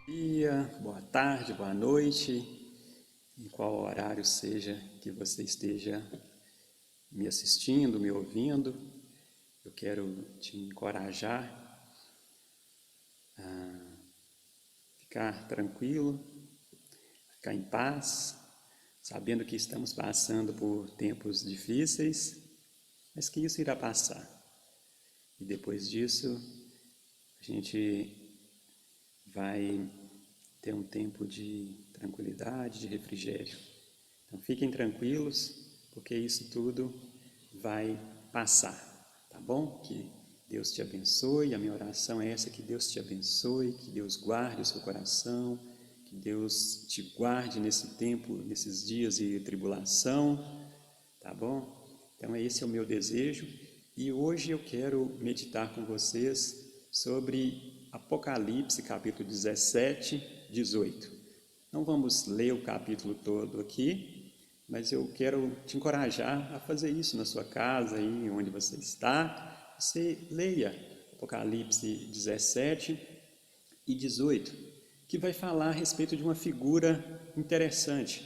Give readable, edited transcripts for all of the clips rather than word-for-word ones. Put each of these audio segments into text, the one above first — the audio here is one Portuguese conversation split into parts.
Dia, boa tarde, boa noite, em qual horário seja que você esteja me assistindo, me ouvindo. Eu quero te encorajar a ficar tranquilo, ficar em paz, sabendo que estamos passando por tempos difíceis, mas que isso irá passar. E depois disso, a gente vai ter um tempo de tranquilidade, de refrigério. Então fiquem tranquilos, porque isso tudo vai passar, tá bom? Que Deus te abençoe. A minha oração é essa: que Deus te abençoe, que Deus guarde o seu coração, que Deus te guarde nesse tempo, nesses dias de tribulação, tá bom? Então esse é o meu desejo e hoje eu quero meditar com vocês sobre Apocalipse capítulo 17, 18. Não vamos ler o capítulo todo aqui, mas eu quero te encorajar a fazer isso na sua casa, aí onde você está. Você leia Apocalipse 17 e 18, que vai falar a respeito de uma figura interessante,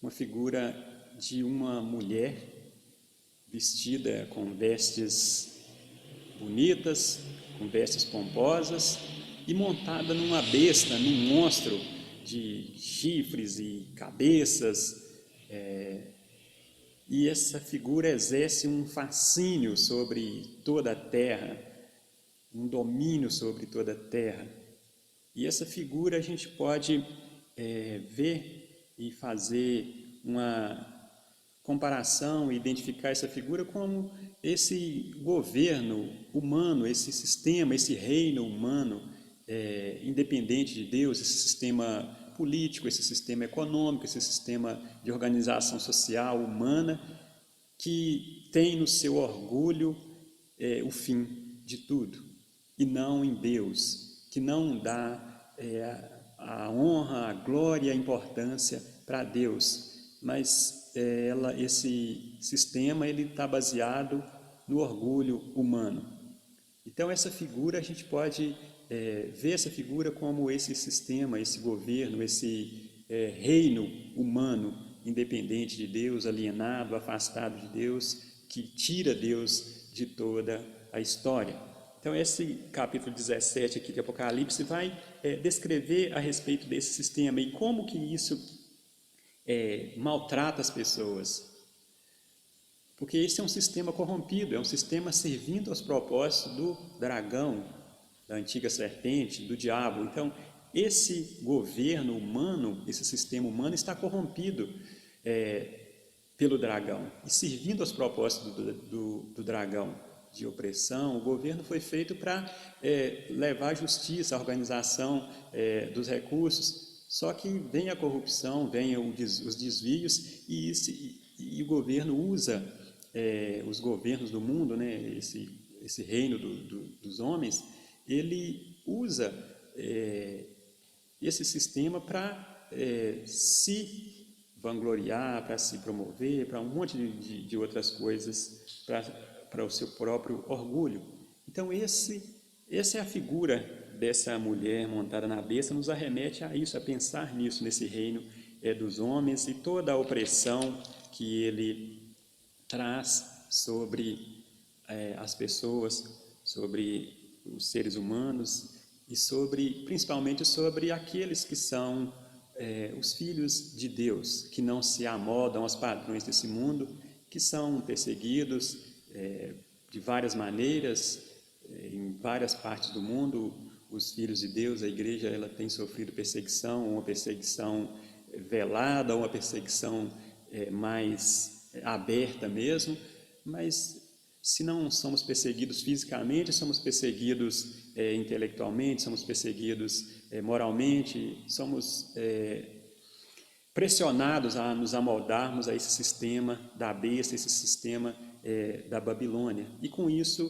uma figura de uma mulher vestida com vestes bonitas, com vestes pomposas e montada numa besta, num monstro de chifres e cabeças. E essa figura exerce um fascínio sobre toda a terra, um domínio sobre toda a terra. E essa figura a gente pode ver e fazer uma comparação e identificar essa figura como esse governo humano, esse sistema, esse reino humano independente de Deus, esse sistema político, esse sistema econômico, esse sistema de organização social humana que tem no seu orgulho o fim de tudo e não em Deus, que não dá a honra, a glória, a importância para Deus, mas esse sistema ele está baseado no orgulho humano. Então essa figura a gente pode ver essa figura como esse sistema, esse governo, esse reino humano independente de Deus, alienado, afastado de Deus, que tira Deus de toda a história. Então esse capítulo 17 aqui de Apocalipse vai descrever a respeito desse sistema e como que isso maltrata as pessoas, porque esse é um sistema corrompido, é um sistema servindo aos propósitos do dragão, da antiga serpente, do diabo. Então, esse governo humano, esse sistema humano está corrompido pelo dragão e servindo aos propósitos do dragão de opressão. O governo foi feito para levar a justiça, a organização dos recursos, só que vem a corrupção, vem os desvios e o governo usa os governos do mundo, né, esse reino dos homens, ele usa esse sistema para se vangloriar, para se promover, para um monte de outras coisas, para o seu próprio orgulho. Então essa é a figura dessa mulher montada na besta, nos arremete a isso, a pensar nisso, nesse reino dos homens e toda a opressão que ele traz sobre as pessoas, sobre os seres humanos e principalmente sobre aqueles que são os filhos de Deus, que não se amodam aos padrões desse mundo, que são perseguidos de várias maneiras, em várias partes do mundo. Os filhos de Deus, a igreja, ela tem sofrido perseguição, uma perseguição velada, uma perseguição mais aberta mesmo, mas se não somos perseguidos fisicamente, somos perseguidos intelectualmente, somos perseguidos moralmente, somos pressionados a nos amoldarmos a esse sistema da besta, esse sistema da Babilônia. E com isso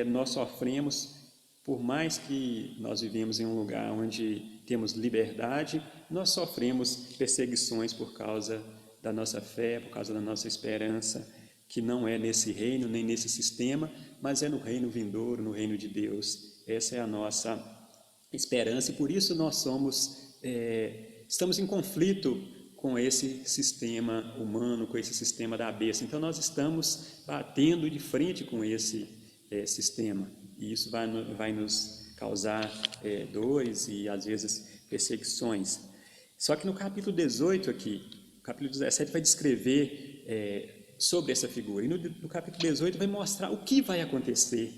nós sofremos, por mais que nós vivemos em um lugar onde temos liberdade, nós sofremos perseguições por causa da nossa fé, por causa da nossa esperança, que não é nesse reino, nem nesse sistema, mas é no reino vindouro, no reino de Deus. Essa é a nossa esperança, e por isso nós estamos em conflito com esse sistema humano, com esse sistema da besta. Então nós estamos batendo de frente com esse sistema, e isso vai nos causar dores e às vezes perseguições. Só que no capítulo 18 aqui, o capítulo 17 vai descrever sobre essa figura, e no capítulo 18 vai mostrar o que vai acontecer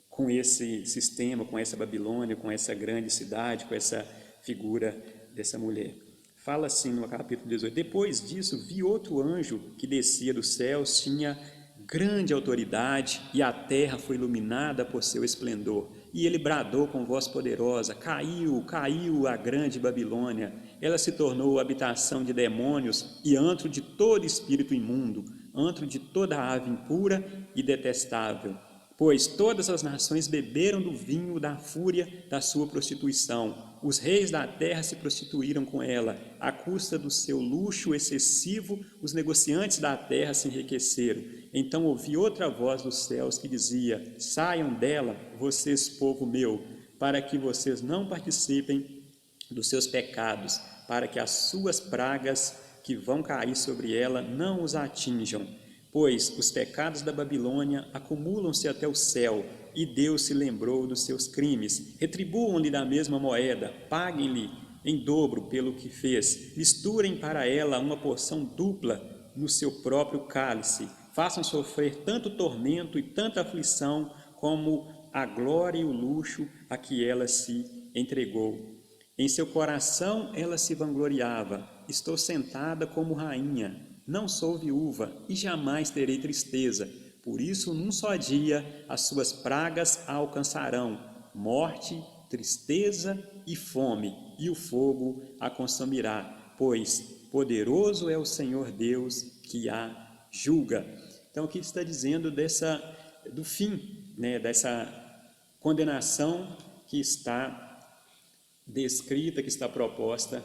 com esse sistema, com essa Babilônia, com essa grande cidade, com essa figura dessa mulher. Fala assim no capítulo 18: depois disso vi outro anjo que descia dos céus, tinha grande autoridade, e a terra foi iluminada por seu esplendor. E ele bradou com voz poderosa: caiu, caiu a grande Babilônia, ela se tornou habitação de demônios e antro de todo espírito imundo, antro de toda ave impura e detestável. Pois todas as nações beberam do vinho da fúria da sua prostituição. Os reis da terra se prostituíram com ela. À custa do seu luxo excessivo, os negociantes da terra se enriqueceram. Então ouvi outra voz dos céus que dizia: saiam dela, vocês, povo meu, para que vocês não participem dos seus pecados, para que as suas pragas que vão cair sobre ela não os atinjam. Pois os pecados da Babilônia acumulam-se até o céu, e Deus se lembrou dos seus crimes. Retribuam-lhe da mesma moeda, paguem-lhe em dobro pelo que fez. Misturem para ela uma porção dupla no seu próprio cálice. Façam sofrer tanto tormento e tanta aflição como a glória e o luxo a que ela se entregou. Em seu coração ela se vangloriava: estou sentada como rainha, não sou viúva e jamais terei tristeza. Por isso, num só dia, as suas pragas a alcançarão: morte, tristeza e fome, e o fogo a consumirá, pois poderoso é o Senhor Deus que a julga. Então, aqui está dizendo do fim, dessa condenação que está descrita, que está proposta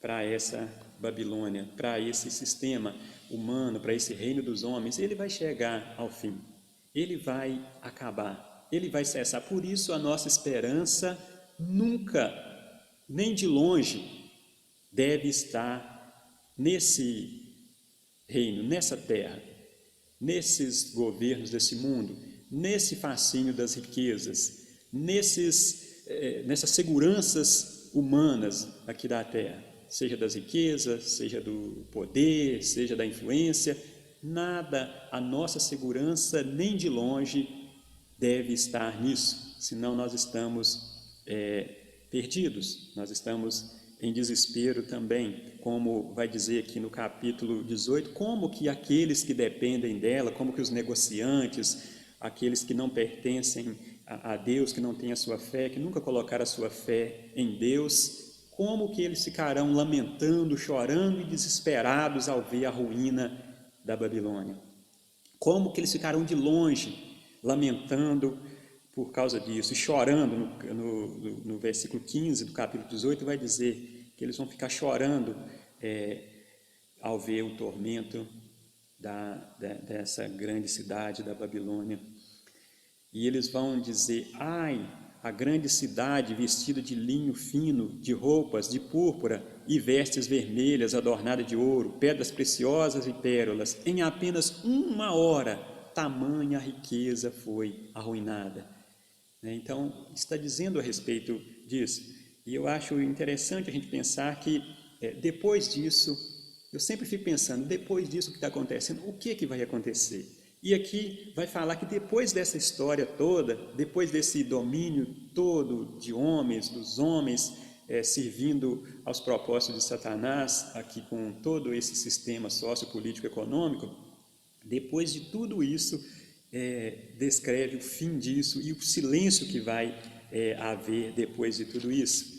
para essa Babilônia, para esse sistema humano, para esse reino dos homens. Ele vai chegar ao fim, ele vai acabar, ele vai cessar. Por isso a nossa esperança nunca, nem de longe, deve estar nesse reino, nessa terra, nesses governos desse mundo, nesse fascínio das riquezas, nessas seguranças humanas aqui da terra, seja das riquezas, seja do poder, seja da influência. Nada, a nossa segurança nem de longe deve estar nisso, senão nós estamos perdidos, nós estamos em desespero também, como vai dizer aqui no capítulo 18, como que aqueles que dependem dela, como que os negociantes, aqueles que não pertencem a Deus, que não têm a sua fé, que nunca colocaram a sua fé em Deus, como que eles ficarão lamentando, chorando e desesperados ao ver a ruína da Babilônia. Como que eles ficarão de longe, lamentando por causa disso, e chorando. No versículo 15 do capítulo 18 vai dizer que eles vão ficar chorando ao ver o tormento dessa grande cidade da Babilônia. E eles vão dizer: ai, a grande cidade vestida de linho fino, de roupas de púrpura e vestes vermelhas adornada de ouro, pedras preciosas e pérolas. Em apenas 1 hora, tamanha riqueza foi arruinada. Então, está dizendo a respeito disso. E eu acho interessante a gente pensar que depois disso, eu sempre fico pensando, depois disso que está acontecendo, o que vai acontecer? E aqui vai falar que depois dessa história toda, depois desse domínio todo de homens, dos homens servindo aos propósitos de Satanás, aqui com todo esse sistema sociopolítico econômico, depois de tudo isso, descreve o fim disso e o silêncio que vai haver depois de tudo isso.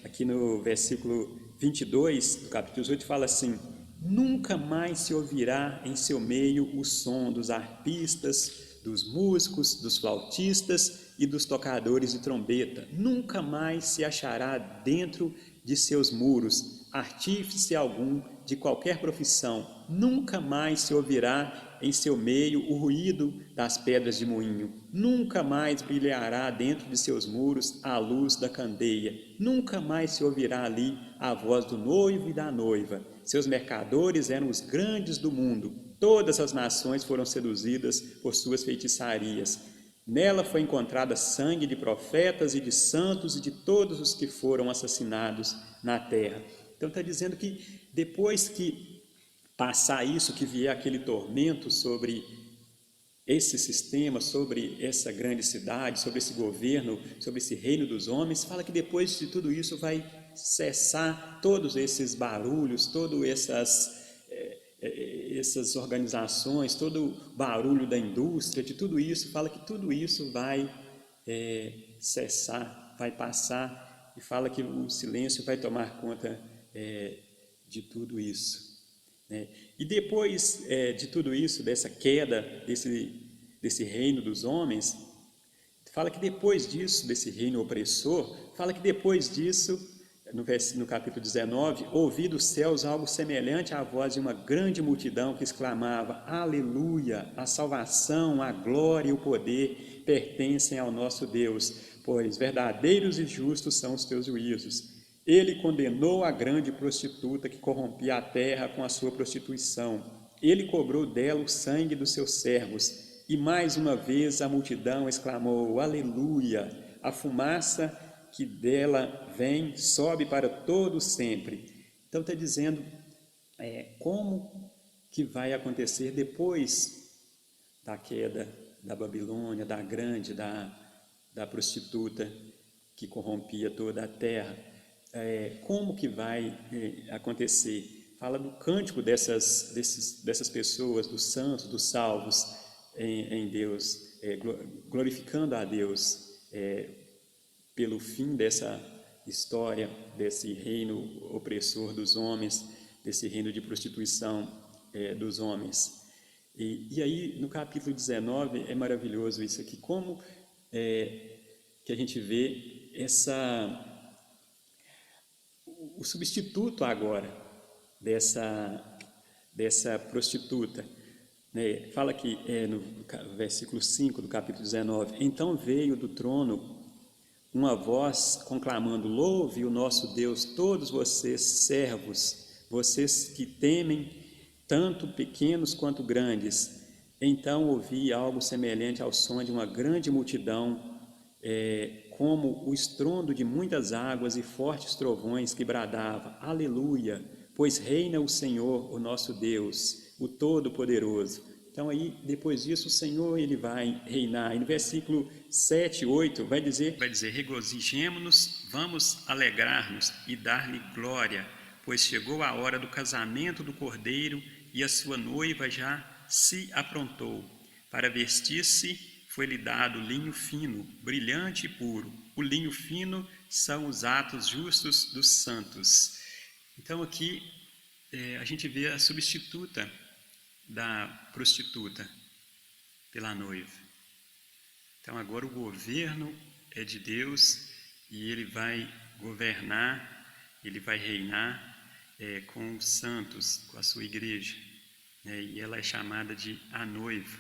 Aqui no versículo 22 do capítulo 18 fala assim: nunca mais se ouvirá em seu meio o som dos arpistas, dos músicos, dos flautistas e dos tocadores de trombeta. Nunca mais se achará dentro de seus muros artífice algum de qualquer profissão. Nunca mais se ouvirá em seu meio o ruído das pedras de moinho. Nunca mais brilhará dentro de seus muros a luz da candeia. Nunca mais se ouvirá ali a voz do noivo e da noiva. Seus mercadores eram os grandes do mundo. Todas as nações foram seduzidas por suas feitiçarias. Nela foi encontrada sangue de profetas e de santos e de todos os que foram assassinados na terra. Então está dizendo que depois que passar isso, que vier aquele tormento sobre esse sistema, sobre essa grande cidade, sobre esse governo, sobre esse reino dos homens, fala que depois de tudo isso vai cessar todos esses barulhos, todas essas organizações, todo o barulho da indústria, de tudo isso, fala que tudo isso vai cessar, vai passar, e fala que o silêncio vai tomar conta de tudo isso. E depois de tudo isso, dessa queda, desse reino dos homens, fala que depois disso, desse reino opressor, fala que depois disso, no capítulo 19, ouvi dos céus algo semelhante à voz de uma grande multidão que exclamava: Aleluia! A salvação, a glória e o poder pertencem ao nosso Deus, pois verdadeiros e justos são os teus juízos. Ele condenou a grande prostituta que corrompia a terra com a sua prostituição. Ele cobrou dela o sangue dos seus servos. E mais uma vez a multidão exclamou: Aleluia! A fumaça que dela vem sobe para todo sempre. Então está dizendo como que vai acontecer depois da queda da Babilônia, da grande, da prostituta que corrompia toda a terra. Como que vai acontecer? Fala do cântico dessas pessoas, dos santos, dos salvos em Deus, glorificando a Deus pelo fim dessa história, desse reino opressor dos homens, desse reino de prostituição dos homens. E aí, no capítulo 19, é maravilhoso isso aqui, como que a gente vê o substituto agora dessa prostituta. Fala aqui no versículo 5 do capítulo 19: Então veio do trono uma voz conclamando: Louve o nosso Deus, todos vocês servos, vocês que temem, tanto pequenos quanto grandes. Então ouvi algo semelhante ao som de uma grande multidão, como o estrondo de muitas águas e fortes trovões que bradava: Aleluia! Pois reina o Senhor, o nosso Deus, o Todo-Poderoso. Então aí, depois disso, o Senhor ele vai reinar. E no versículo 7, 8, vai dizer: regozijemo-nos, vamos alegrar-nos e dar-lhe glória, pois chegou a hora do casamento do Cordeiro e a sua noiva já se aprontou. Para vestir-se foi-lhe dado linho fino, brilhante e puro. O linho fino são os atos justos dos santos. Então aqui a gente vê a substituta da prostituta pela noiva. Então agora o governo é de Deus e ele vai governar, ele vai reinar com os santos, com a sua igreja. E ela é chamada de a noiva.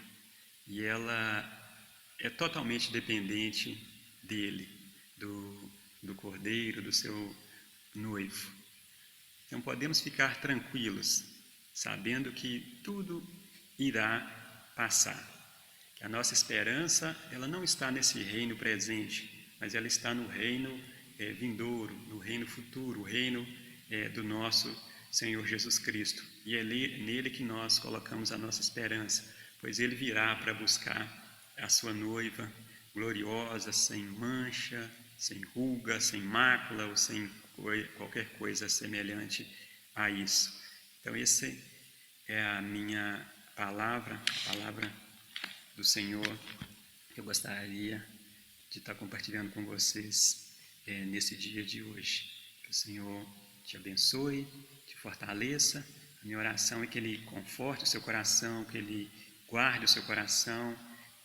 E ela é totalmente dependente dele, do Cordeiro, do seu noivo. Então podemos ficar tranquilos, sabendo que tudo irá passar. Que a nossa esperança, ela não está nesse reino presente, mas ela está no reino vindouro, no reino futuro, o reino do nosso Senhor Jesus Cristo. E é nele que nós colocamos a nossa esperança, pois ele virá para buscar a sua noiva gloriosa, sem mancha, sem ruga, sem mácula ou sem qualquer coisa semelhante a isso. Então essa é a minha palavra, a palavra do Senhor, que eu gostaria de estar compartilhando com vocês nesse dia de hoje. Que o Senhor te abençoe, te fortaleça. A minha oração é que Ele conforte o seu coração, que Ele guarde o seu coração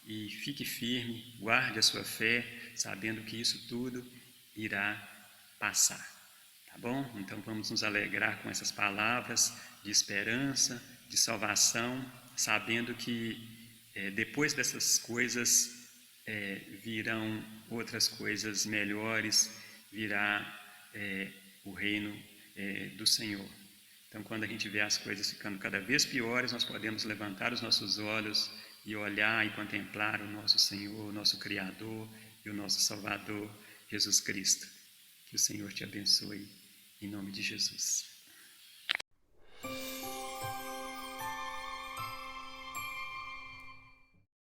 e fique firme, guarde a sua fé, sabendo que isso tudo irá passar. Tá bom? Então vamos nos alegrar com essas palavras de esperança, de salvação, sabendo que depois dessas coisas virão outras coisas melhores, virá o reino do Senhor. Então, quando a gente vê as coisas ficando cada vez piores, nós podemos levantar os nossos olhos e olhar e contemplar o nosso Senhor, o nosso Criador e o nosso Salvador, Jesus Cristo. Que o Senhor te abençoe, em nome de Jesus.